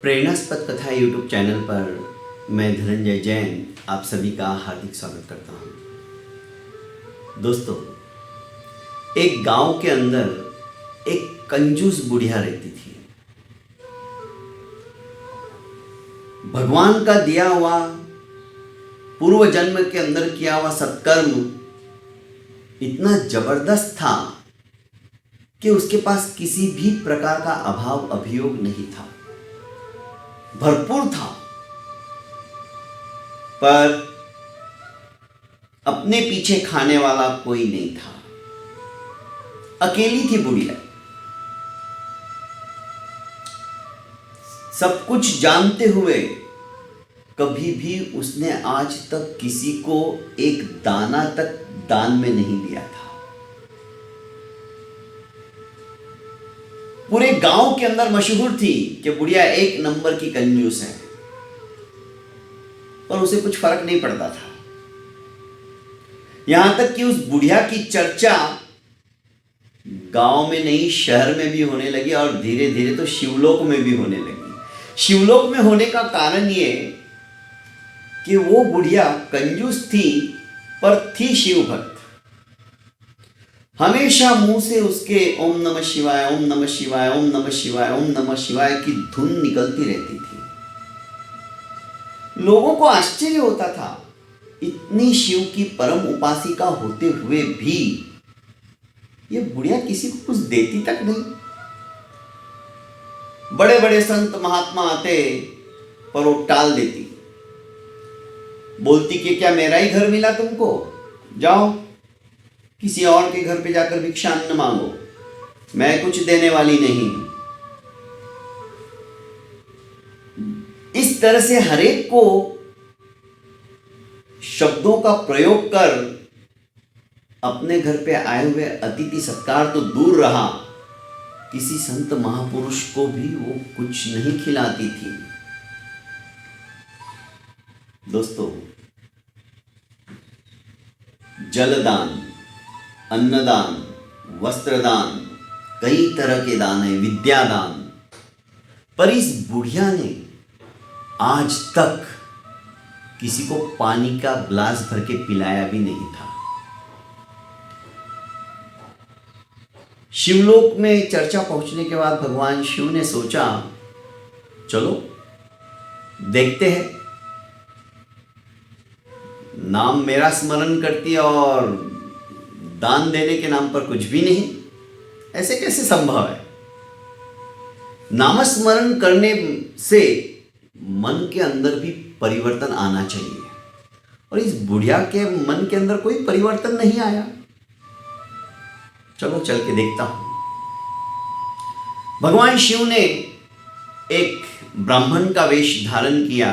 प्रेरणास्पद कथा YouTube channel पर मैं धनंजय जैन आप सभी का हार्दिक स्वागत करता हूँ। दोस्तों, एक गांव के अंदर एक कंजूस बुढ़िया रहती थी। भगवान का दिया हुआ पूर्व जन्म के अंदर किया हुआ सत्कर्म इतना जबरदस्त था कि उसके पास किसी भी प्रकार का अभाव अभियोग नहीं था, भरपूर था। पर अपने पीछे खाने वाला कोई नहीं था। अकेली थी बुढ़िया। सब कुछ जानते हुए कभी भी उसने आज तक किसी को एक दाना तक दान में नहीं दिया था। पूरे गांव के अंदर मशहूर थी कि बुढ़िया एक नंबर की कंजूस है, पर उसे कुछ फर्क नहीं पड़ता था। यहां तक कि उस बुढ़िया की चर्चा गांव में नहीं शहर में भी होने लगी और धीरे धीरे तो शिवलोक में भी होने लगी। शिवलोक में होने का कारण ये कि वो बुढ़िया कंजूस थी पर थी शिव भक्त। हमेशा मुंह से उसके ओम नमः शिवाय, ओम नमः शिवाय, ओम नमः शिवाय, ओम नमः शिवाय की धुन निकलती रहती थी। लोगों को आश्चर्य होता था, इतनी शिव की परम उपासिका होते हुए भी ये बुढ़िया किसी को कुछ देती तक नहीं। बड़े बड़े संत महात्मा आते पर वो टाल देती, बोलती कि क्या मेरा ही घर मिला तुमको, जाओ किसी और के घर पे जाकर भिक्षान्न मांगो, मैं कुछ देने वाली नहीं। इस तरह से हरेक को शब्दों का प्रयोग कर अपने घर पे आए हुए अतिथि सत्कार तो दूर रहा, किसी संत महापुरुष को भी वो कुछ नहीं खिलाती थी। दोस्तों, जलदान, अन्नदान, वस्त्रदान, कई तरह के दान है, विद्यादान, पर इस बुढ़िया ने आज तक किसी को पानी का गिलास भर के पिलाया भी नहीं था। शिवलोक में चर्चा पहुंचने के बाद भगवान शिव ने सोचा, चलो देखते हैं, नाम मेरा स्मरण करती है और दान देने के नाम पर कुछ भी नहीं, ऐसे कैसे संभव है। नामस्मरण करने से मन के अंदर भी परिवर्तन आना चाहिए, और इस बुढ़िया के मन के अंदर कोई परिवर्तन नहीं आया। चलो चल के देखता हूं। भगवान शिव ने एक ब्राह्मण का वेश धारण किया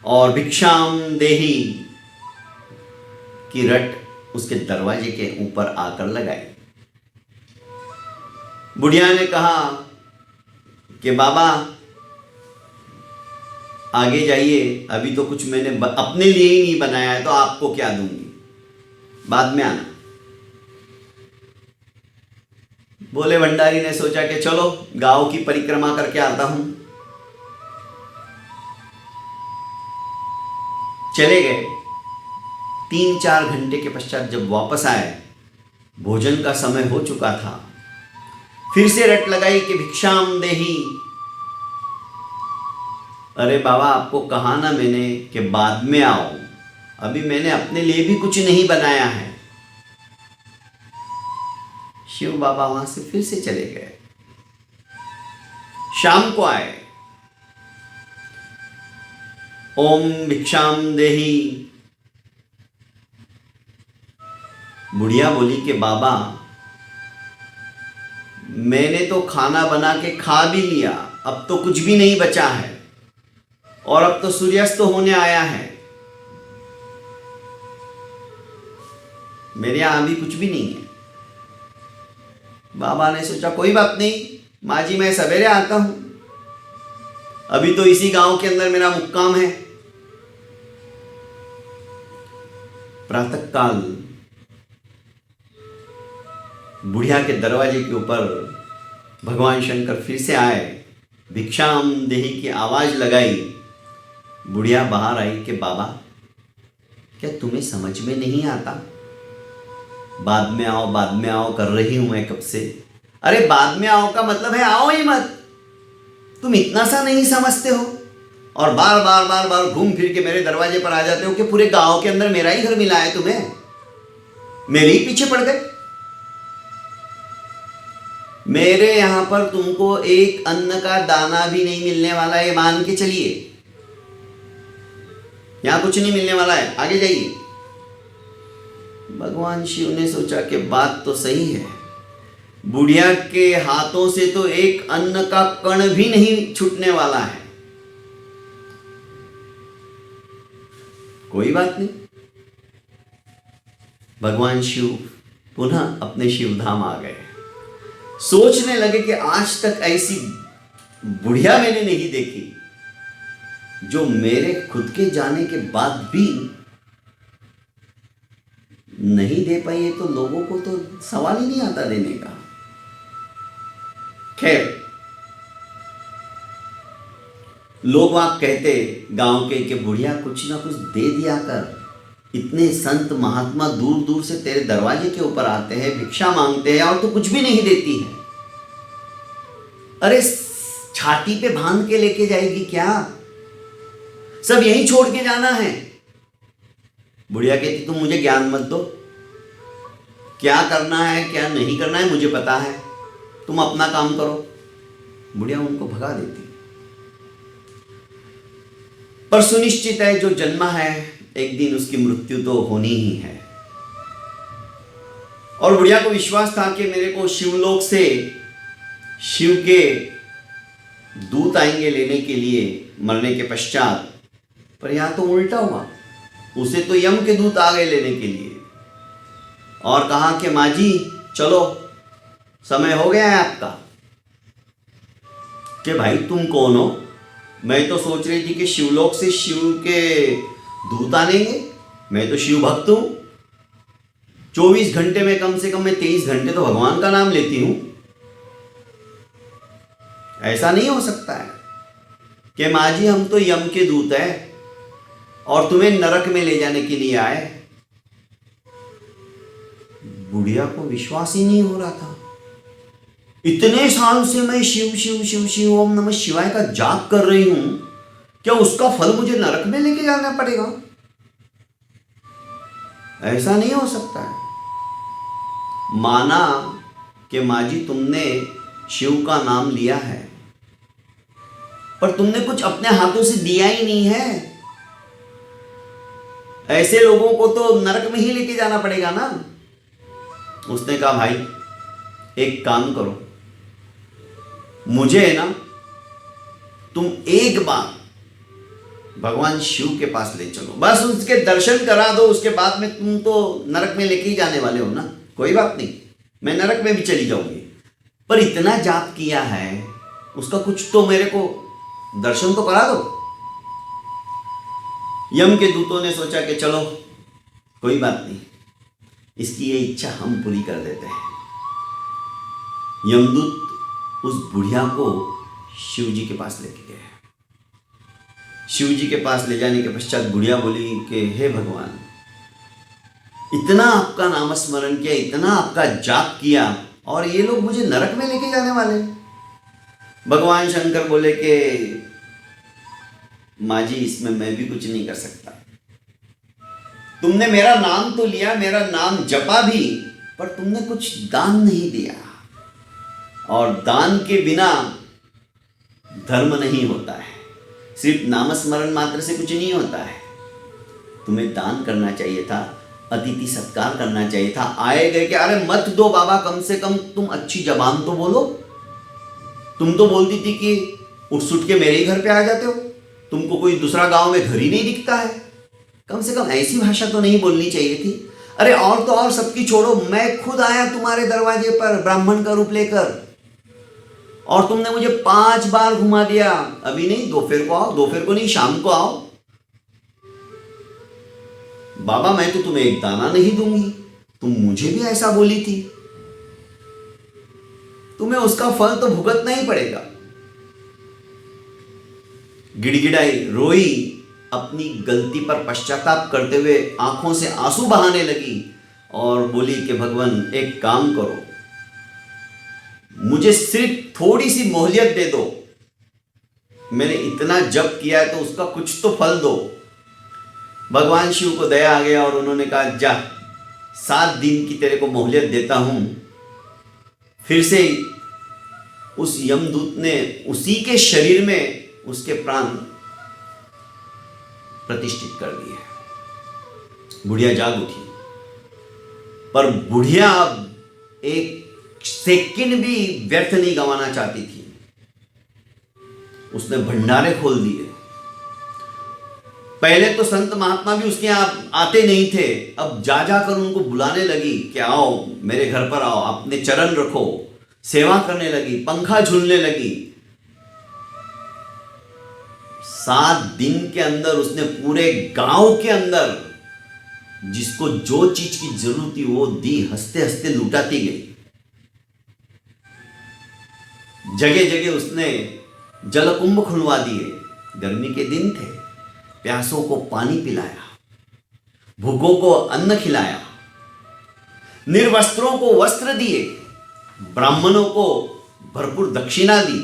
और भिक्षाम देहि की रट उसके दरवाजे के ऊपर आकर लगाई। बुढ़िया ने कहा कि बाबा आगे जाइए, अभी तो कुछ मैंने अपने लिए ही नहीं बनाया है, तो आपको क्या दूंगी, बाद में आना। बोले भंडारी ने सोचा कि चलो गांव की परिक्रमा करके आता हूं। चले गए। 3-4 घंटे के पश्चात जब वापस आए, भोजन का समय हो चुका था। फिर से रट लगाई कि भिक्षाम देहि। अरे बाबा, आपको कहा ना मैंने कि बाद में आओ, अभी मैंने अपने लिए भी कुछ नहीं बनाया है। शिव बाबा वहां से फिर से चले गए। शाम को आए, ओम भिक्षाम देहि। बुढ़िया बोली कि बाबा, मैंने तो खाना बना के खा भी लिया, अब तो कुछ भी नहीं बचा है, और अब तो सूर्यास्त होने आया है, मेरे यहां भी कुछ भी नहीं है। बाबा ने सोचा कोई बात नहीं माँ जी, मैं सवेरे आता हूं, अभी तो इसी गांव के अंदर मेरा मुक्काम है। प्रातःकाल बुढ़िया के दरवाजे के ऊपर भगवान शंकर फिर से आए भिक्षाम देही की आवाज लगाई। बुढ़िया बाहर आई कि बाबा, क्या तुम्हें समझ में नहीं आता? बाद में आओ कर रही हूं मैं कब से। अरे बाद में आओ का मतलब है आओ ही मत। तुम इतना सा नहीं समझते हो और बार बार घूम फिर के मेरे दरवाजे पर आ जाते हो कि पूरे गांव के अंदर मेरा ही घर मिला है तुम्हें, मेरे ही पीछे पड़ गए। मेरे यहां पर तुमको एक अन्न का दाना भी नहीं मिलने वाला है, मान के चलिए। यहां कुछ नहीं मिलने वाला है, आगे जाइए। भगवान शिव ने सोचा कि बात तो सही है, बुढ़िया के हाथों से तो एक अन्न का कण भी नहीं छूटने वाला है। कोई बात नहीं। भगवान शिव पुनः अपने शिवधाम आ गए। सोचने लगे कि आज तक ऐसी बुढ़िया मैंने नहीं देखी जो मेरे खुद के जाने के बाद भी नहीं दे पाई है, तो लोगों को तो सवाल ही नहीं आता देने का। खैर, लोग वहां कहते गांव के कि बुढ़िया कुछ ना कुछ दे दिया कर, इतने संत महात्मा दूर दूर से तेरे दरवाजे के ऊपर आते हैं, भिक्षा मांगते हैं और तू कुछ भी नहीं देती है। अरे छाती पे बांध के लेके जाएगी क्या? सब यहीं छोड़ के जाना है। बुढ़िया कहती तुम मुझे ज्ञान मत दो, क्या करना है क्या नहीं करना है मुझे पता है, तुम अपना काम करो। बुढ़िया उनको भगा देती। पर सुनिश्चित है जो जन्मा है एक दिन उसकी मृत्यु तो होनी ही है। और बुढ़िया को विश्वास था कि मेरे को शिवलोक से शिव के दूत आएंगे लेने के लिए मरने के पश्चात। पर यहां तो उल्टा हुआ, उसे तो यम के दूत आ गए लेने के लिए और कहा कि माँ जी चलो समय हो गया है आपका। कि भाई तुम कौन हो? मैं तो सोच रही थी कि शिवलोक से शिव के दूत आनेंगे, मैं तो शिव भक्त हूं। 24 घंटे में कम से कम मैं 23 घंटे तो भगवान का नाम लेती हूं। ऐसा नहीं हो सकता है कि माँ जी हम तो यम के दूत हैं और तुम्हें नरक में ले जाने के लिए आए। बुढ़िया को विश्वास ही नहीं हो रहा था। इतने साल से मैं शिव शिव शिव शिव ओम नमः शिवाय का जाप कर रही हूं, क्या उसका फल मुझे नरक में लेके जाना पड़ेगा? ऐसा नहीं हो सकता है। माना कि माँ जी तुमने शिव का नाम लिया है पर तुमने कुछ अपने हाथों से दिया ही नहीं है। ऐसे लोगों को तो नरक में ही लेके जाना पड़ेगा ना। उसने कहा भाई एक काम करो, मुझे ना तुम एक बार भगवान शिव के पास ले चलो, बस उसके दर्शन करा दो, उसके बाद में तुम तो नरक में लेके ही जाने वाले हो ना। कोई बात नहीं, मैं नरक में भी चली जाऊंगी, पर इतना जाप किया है उसका कुछ तो मेरे को दर्शन तो करा दो। यम के दूतों ने सोचा कि चलो कोई बात नहीं, इसकी ये इच्छा हम पूरी कर देते हैं। यमदूत उस बुढ़िया को शिव जी के पास लेके गए। शिव जी के पास ले जाने के पश्चात बुढ़िया बोली कि हे भगवान, इतना आपका नाम स्मरण किया, इतना आपका जाप किया और ये लोग मुझे नरक में लेके जाने वाले। भगवान शंकर बोले कि माँ जी इसमें मैं भी कुछ नहीं कर सकता। तुमने मेरा नाम तो लिया, मेरा नाम जपा भी, पर तुमने कुछ दान नहीं दिया और दान के बिना धर्म नहीं होता है। सिर्फ नामस्मरण मात्र से कुछ नहीं होता है। तुम्हें दान करना चाहिए था, अतिथि सत्कार करना चाहिए था। आए गए कि अरे मत दो बाबा, कम से कम तुम अच्छी जबान तो बोलो। तुम तो बोलती थी कि उठ सुट के मेरे ही घर पे आ जाते हो, तुमको कोई दूसरा गांव में घर ही नहीं दिखता है। कम से कम ऐसी भाषा तो नहीं बोलनी चाहिए थी। अरे और तो और सबकी छोड़ो, मैं खुद आया तुम्हारे दरवाजे पर ब्राह्मण का रूप लेकर और तुमने मुझे 5 बार घुमा दिया। अभी नहीं, दोपहर को आओ, दोपहर को नहीं शाम को आओ। बाबा मैं तो तुम्हें एक दाना नहीं दूंगी, तुम मुझे भी ऐसा बोली थी। तुम्हें उसका फल तो भुगतना ही पड़ेगा। गिड़गिड़ाई, रोई, अपनी गलती पर पश्चाताप करते हुए आंखों से आंसू बहाने लगी और बोली कि भगवान एक काम करो, मुझे सिर्फ थोड़ी सी मोहलियत दे दो, मैंने इतना जप किया है तो उसका कुछ तो फल दो। भगवान शिव को दया आ गया और उन्होंने कहा जा 7 दिन की तेरे को मोहलियत देता हूं। फिर से उस यमदूत ने उसी के शरीर में उसके प्राण प्रतिष्ठित कर दिए। बुढ़िया जाग उठी, पर बुढ़िया अब एक सेकंड भी व्यर्थ नहीं गंवाना चाहती थी। उसने भंडारे खोल दिए। पहले तो संत महात्मा भी उसके यहाँ आते नहीं थे, अब जा जाकर उनको बुलाने लगी कि आओ मेरे घर पर आओ, अपने चरण रखो, सेवा करने लगी, पंखा झूलने लगी। 7 दिन के अंदर उसने पूरे गांव के अंदर जिसको जो चीज की जरूरत थी वो दी, हंसते हंसते लुटाती गई। जगह जगह उसने जलकुंभ खुलवा दिए। गर्मी के दिन थे, प्यासों को पानी पिलाया, भूखों को अन्न खिलाया, निर्वस्त्रों को वस्त्र दिए, ब्राह्मणों को भरपूर दक्षिणा दी।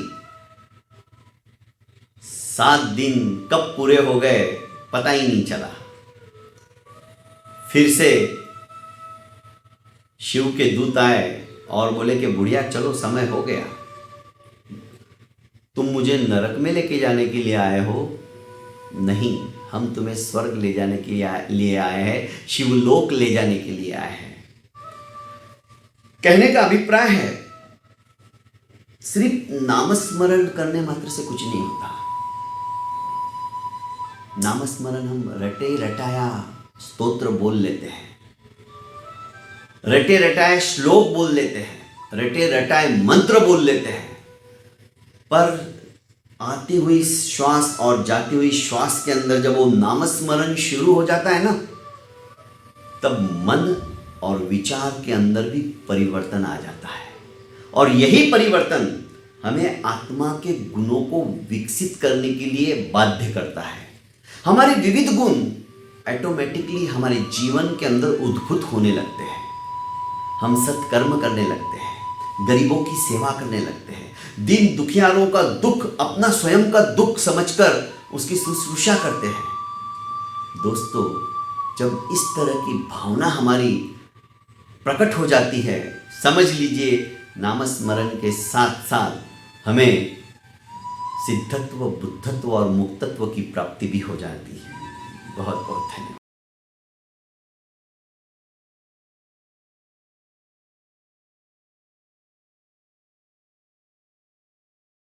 7 दिन कब पूरे हो गए पता ही नहीं चला। फिर से शिव के दूत आए और बोले कि बुढ़िया चलो समय हो गया, तुम मुझे नरक में लेके जाने के लिए आए हो? नहीं, हम तुम्हें स्वर्ग ले जाने के लिए आए हैं, शिवलोक ले जाने के लिए आए हैं। कहने का अभिप्राय है सिर्फ नामस्मरण करने मात्र से कुछ नहीं होता। नामस्मरण हम रटे रटाया स्तोत्र बोल लेते हैं, रटे रटाए श्लोक बोल लेते हैं, रटे रटाए मंत्र बोल लेते हैं, पर आती हुई श्वास और जाती हुई श्वास के अंदर जब वो नामस्मरण शुरू हो जाता है ना, तब मन और विचार के अंदर भी परिवर्तन आ जाता है। और यही परिवर्तन हमें आत्मा के गुणों को विकसित करने के लिए बाध्य करता है। हमारे विविध गुण ऑटोमेटिकली हमारे जीवन के अंदर उद्भूत होने लगते हैं। हम सत्कर्म करने लगते हैं, गरीबों की सेवा करने लगते हैं, दीन दुखियारों का दुख अपना स्वयं का दुख समझकर उसकी शुश्रूषा करते हैं। दोस्तों, जब इस तरह की भावना हमारी प्रकट हो जाती है, समझ लीजिए नामस्मरण के साथ साथ हमें सिद्धत्व, बुद्धत्व और मुक्तत्व की प्राप्ति भी हो जाती है। बहुत बहुत धन्यवाद।